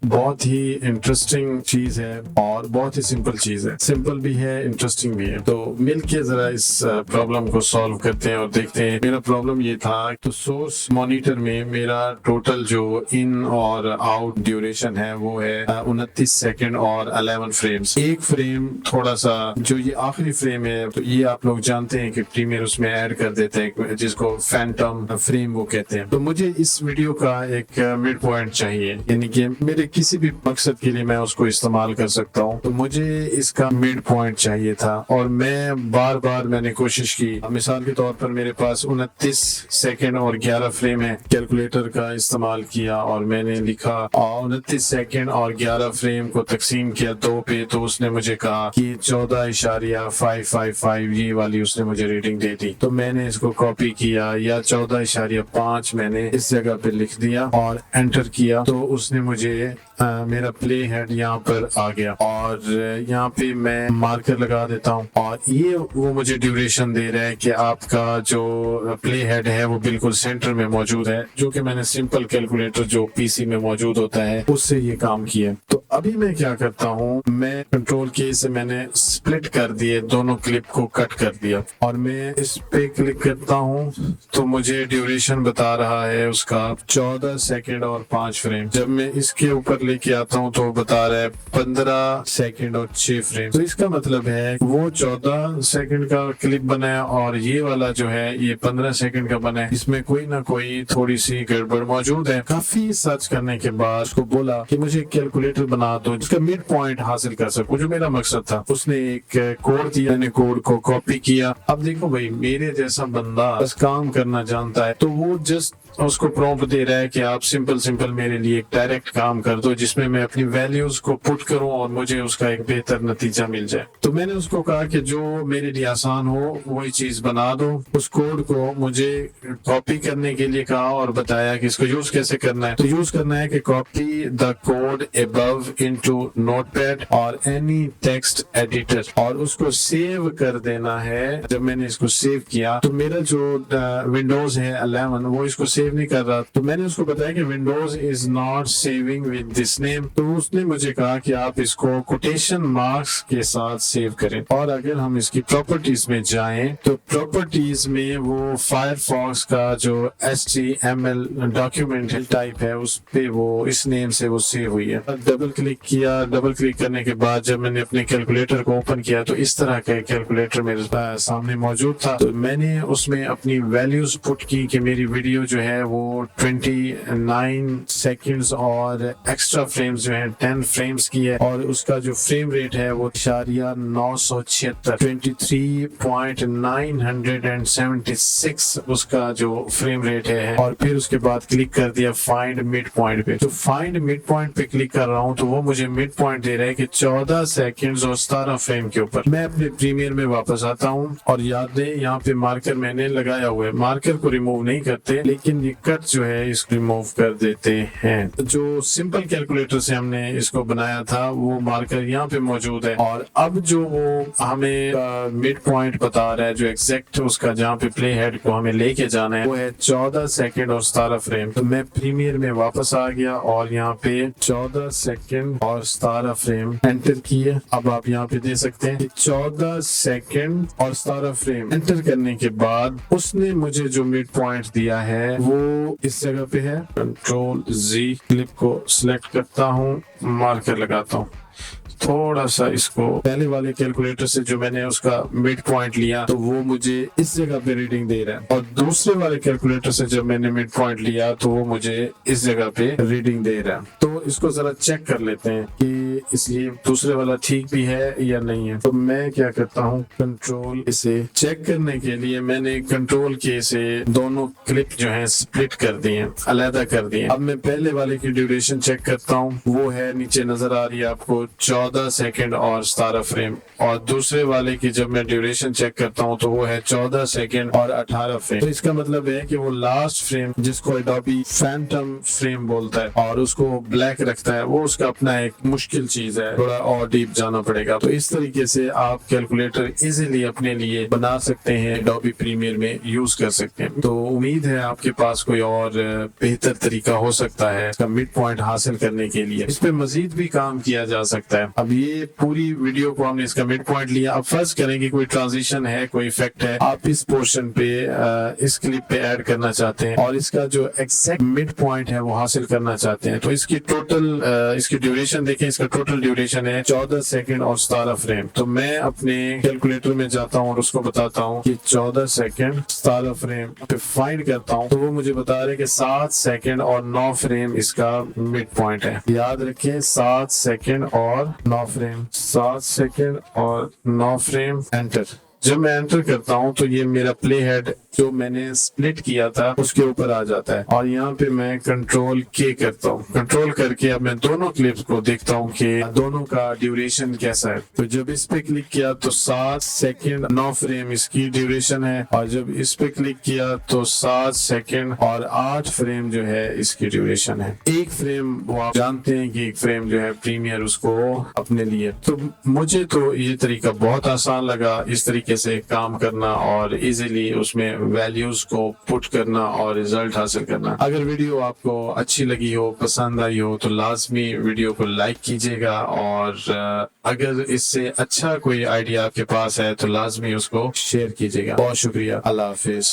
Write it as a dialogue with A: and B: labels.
A: बहुत ही इंटरेस्टिंग चीज है और बहुत ही सिंपल चीज है। सिंपल भी है, इंटरेस्टिंग भी है। तो मिलके जरा इस प्रॉब्लम को सॉल्व करते हैं और देखते हैं। मेरा प्रॉब्लम ये था, तो सोर्स मॉनिटर में मेरा टोटल जो इन और आउट ड्यूरेशन है वो है 29 सेकंड और 11 फ्रेम्स। एक फ्रेम थोड़ा सा, जो ये आखिरी फ्रेम है, तो ये आप लोग जानते हैं कि प्रीमियर उसमें ऐड कर देते हैं, जिसको फैंटम फ्रेम वो कहते हैं। तो मुझे इस वीडियो का एक मिड पॉइंट चाहिए, यानी कि मेरे किसी भी मकसद के लिए मैं उसको इस्तेमाल कर सकता हूँ। तो मुझे इसका मिड पॉइंट चाहिए था और मैं बार बार मैंने कोशिश की। मिसाल के तौर पर मेरे पास 29 सेकंड और 11 फ्रेम है। कैलकुलेटर का इस्तेमाल किया और मैंने लिखा 29 सेकंड और 11 फ्रेम को तकसीम किया 2 पे, तो उसने मुझे कहा कि 14.555 ये वाली उसने मुझे रीडिंग दे दी। तो मैंने इसको कॉपी किया या 14.5 मैंने इस जगह पे लिख दिया और एंटर किया। तो उसने मुझे मेरा प्ले हेड यहाँ पर आ गया और यहाँ पे मैं मार्कर लगा देता हूँ और ये वो मुझे ड्यूरेशन दे रहा है कि आपका जो प्ले हेड है वो बिल्कुल सेंटर में मौजूद है, जो कि मैंने सिंपल कैलकुलेटर जो पीसी में मौजूद होता है उससे ये काम किया। तो अभी मैं क्या करता हूँ, मैं कंट्रोल की से मैंने स्प्लिट कर दिए, दोनों क्लिप को कट कर दिया और मैं इस पे क्लिक करता हूँ तो मुझे ड्यूरेशन बता रहा है उसका 14 सेकंड और 5 फ्रेम। जब मैं इसके ऊपर लेके आता हूँ तो बता रहा है 15 सेकंड और 6 फ्रेम। तो इसका मतलब है वो 14 सेकंड का क्लिप बना है और ये वाला जो है ये 15 सेकंड का बना है। इसमें कोई ना कोई थोड़ी सी गड़बड़ मौजूद है। काफी सर्च करने के बाद उसको बोला कि मुझे कैलकुलेटर बना दो जिसका मिड पॉइंट हासिल कर सकूं, जो मेरा मकसद था। उसने एक कोड दिया, मैंने कोड को कॉपी किया। अब देखो भाई, मेरे जैसा बंदा बस काम करना जानता है, तो वो जस्ट उसको प्रॉम्प्ट दे रहा है कि आप सिंपल मेरे लिए एक डायरेक्ट काम कर दो जिसमें मैं अपनी वैल्यूज को पुट करूं और मुझे उसका एक बेहतर नतीजा मिल जाए। तो मैंने उसको कहा कि जो मेरे लिए आसान हो वही चीज बना दो। उस कोड को मुझे कॉपी करने के लिए कहा और बताया कि इसको यूज कैसे करना है। तो यूज करना है कि copy the code above into notepad और एनी टेक्स्ट एडिटर और उसको सेव कर देना है। जब मैंने इसको सेव किया तो मेरा जो विंडोज है 11 वो इसको सेव नहीं कर रहा। तो मैंने उसको बताया कि Windows is not saving with this name. तो उसने मुझे कहा कि आप इसको कोटेशन मार्क्स के साथ सेव करें। और अगर हम इसकी प्रॉपर्टीज में जाएं तो प्रॉपर्टीज में वो फायरफॉक्स का जो HTML डॉक्यूमेंट टाइप है उस पे वो इस नेम से वो सेव हुई है। डबल क्लिक किया, डबल क्लिक करने के बाद जब मैंने अपने कैलकुलेटर को ओपन किया तो इस तरह का कैलकुलेटर मेरे सामने मौजूद था। तो मैंने उसमें अपनी वैल्यूज पुट की कि मेरी वीडियो जो है वो 29 सेकंड्स और एक्स्ट्रा फ्रेम्स जो है 10 फ्रेम्स की है और उसका जो फ्रेम रेट है वो 976 23.976 उसका जो फ्रेम रेट है। और फिर उसके बाद क्लिक कर दिया फाइंड मिड पॉइंट पे। तो फाइंड मिड पॉइंट पे क्लिक कर रहा हूँ तो वो मुझे मिड पॉइंट दे रहा है कि 14 सेकंड्स और 17 फ्रेम के ऊपर। मैं अपने प्रीमियर में वापस आता हूँ और याद दें यहाँ पे मार्कर मैंने लगाया हुआ है। मार्कर को रिमूव नहीं करते लेकिन ये कट जो है इसको रिमूव कर देते हैं। जो सिंपल कैलकुलेटर से हमने इसको बनाया था वो मार्कर यहाँ पे मौजूद है। और अब जो वो हमें मिड पॉइंट बता रहा है, जो एग्जैक्ट उसका जहाँ पे प्ले हेड को हमें लेके जाना है वो है 14 सेकंड और 17 फ्रेम। तो मैं प्रीमियर में वापस आ गया और यहाँ पे 14 सेकंड और 17 फ्रेम एंटर किए। अब आप यहाँ पे दे सकते हैं 14 सेकंड और 17 फ्रेम एंटर करने के बाद उसने मुझे जो मिड पॉइंट दिया है वो इस जगह पे है। कंट्रोल Z, क्लिप को सिलेक्ट करता हूँ, मार्कर लगाता हूँ। थोड़ा सा इसको पहले वाले कैलकुलेटर से जो मैंने उसका मिड पॉइंट लिया तो वो मुझे इस जगह पे रीडिंग दे रहा है और दूसरे वाले कैलकुलेटर से जब मैंने मिड पॉइंट लिया तो वो मुझे इस जगह पे रीडिंग दे रहा है। तो इसको जरा चेक कर लेते हैं कि इसलिए दूसरे वाला ठीक भी है या नहीं है। तो मैं क्या करता हूँ, कंट्रोल इसे चेक करने के लिए मैंने कंट्रोल के से दोनों क्लिप जो है स्प्लिट कर दिए, अलग कर दिए। अब मैं पहले वाले की ड्यूरेशन चेक करता हूँ, वो है नीचे नजर आ रही है आपको 14 सेकंड और 17 फ्रेम। और दूसरे वाले की जब मैं ड्यूरेशन चेक करता हूँ तो वो है 14 सेकंड और 18 फ्रेम। तो इसका मतलब है कि वो लास्ट फ्रेम जिसको एडोबी फैंटम फ्रेम बोलता है और उसको ब्लैक रखता है, वो उसका अपना एक मुश्किल मुश्किल चीज है, थोड़ा और डीप जाना पड़ेगा। तो इस तरीके से आप कैलकुलेटर इजीली अपने लिए बना सकते हैं, एडोबी प्रीमियर में यूज कर सकते हैं। तो उम्मीद है आपके पास कोई और बेहतर तरीका हो सकता है इसका मिड पॉइंट हासिल करने के लिए। इस पे मजीद भी काम किया जा सकता है। अब ये पूरी वीडियो को हमने इसका मिड पॉइंट लिया। अब फर्ज करें कि कोई ट्रांजिशन है, कोई इफेक्ट है, आप इस पोर्शन पे इस क्लिप पे ऐड करना चाहते हैं और इसका जो एग्जैक्ट मिड पॉइंट है वो हासिल करना चाहते हैं। तो इसकी टोटल इसकी ड्यूरेशन देखें, इसका टोटल ड्यूरेशन है 14 सेकंड और 17 फ्रेम। तो मैं अपने कैलकुलेटर में जाता हूँ और उसको बताता हूँ कि 14 सेकंड 17 फ्रेम पे फाइंड करता हूँ, तो वो मुझे बता रहे हैं कि 7 सेकंड और 9 फ्रेम इसका मिड पॉइंट है। याद रखें 7 सेकंड और 9 फ्रेम, 7 सेकंड और 9 फ्रेम, एंटर। जब मैं एंटर करता हूं तो ये मेरा प्ले हेड जो मैंने स्प्लिट किया था उसके ऊपर आ जाता है और यहाँ पे मैं कंट्रोल के करता हूँ। कंट्रोल करके अब मैं दोनों क्लिप्स को देखता हूँ कि दोनों का ड्यूरेशन कैसा है। तो जब इस पे क्लिक किया तो 7 सेकंड 9 फ्रेम इसकी ड्यूरेशन है और जब इस पे क्लिक किया तो 7 सेकंड और 8 फ्रेम जो है इसकी ड्यूरेशन है। एक फ्रेम वो आप जानते हैं कि एक फ्रेम जो है प्रीमियर उसको अपने लिए। तो मुझे तो ये तरीका बहुत आसान लगा, इस तरीके से काम करना और इजीली उसमें वैल्यूज को पुट करना और रिजल्ट हासिल करना। अगर वीडियो आपको अच्छी लगी हो, पसंद आई हो, तो लाजमी वीडियो को लाइक कीजिएगा और अगर इससे अच्छा कोई आइडिया आपके पास है तो लाजमी उसको शेयर कीजिएगा। बहुत शुक्रिया, अल्लाह हाफिज।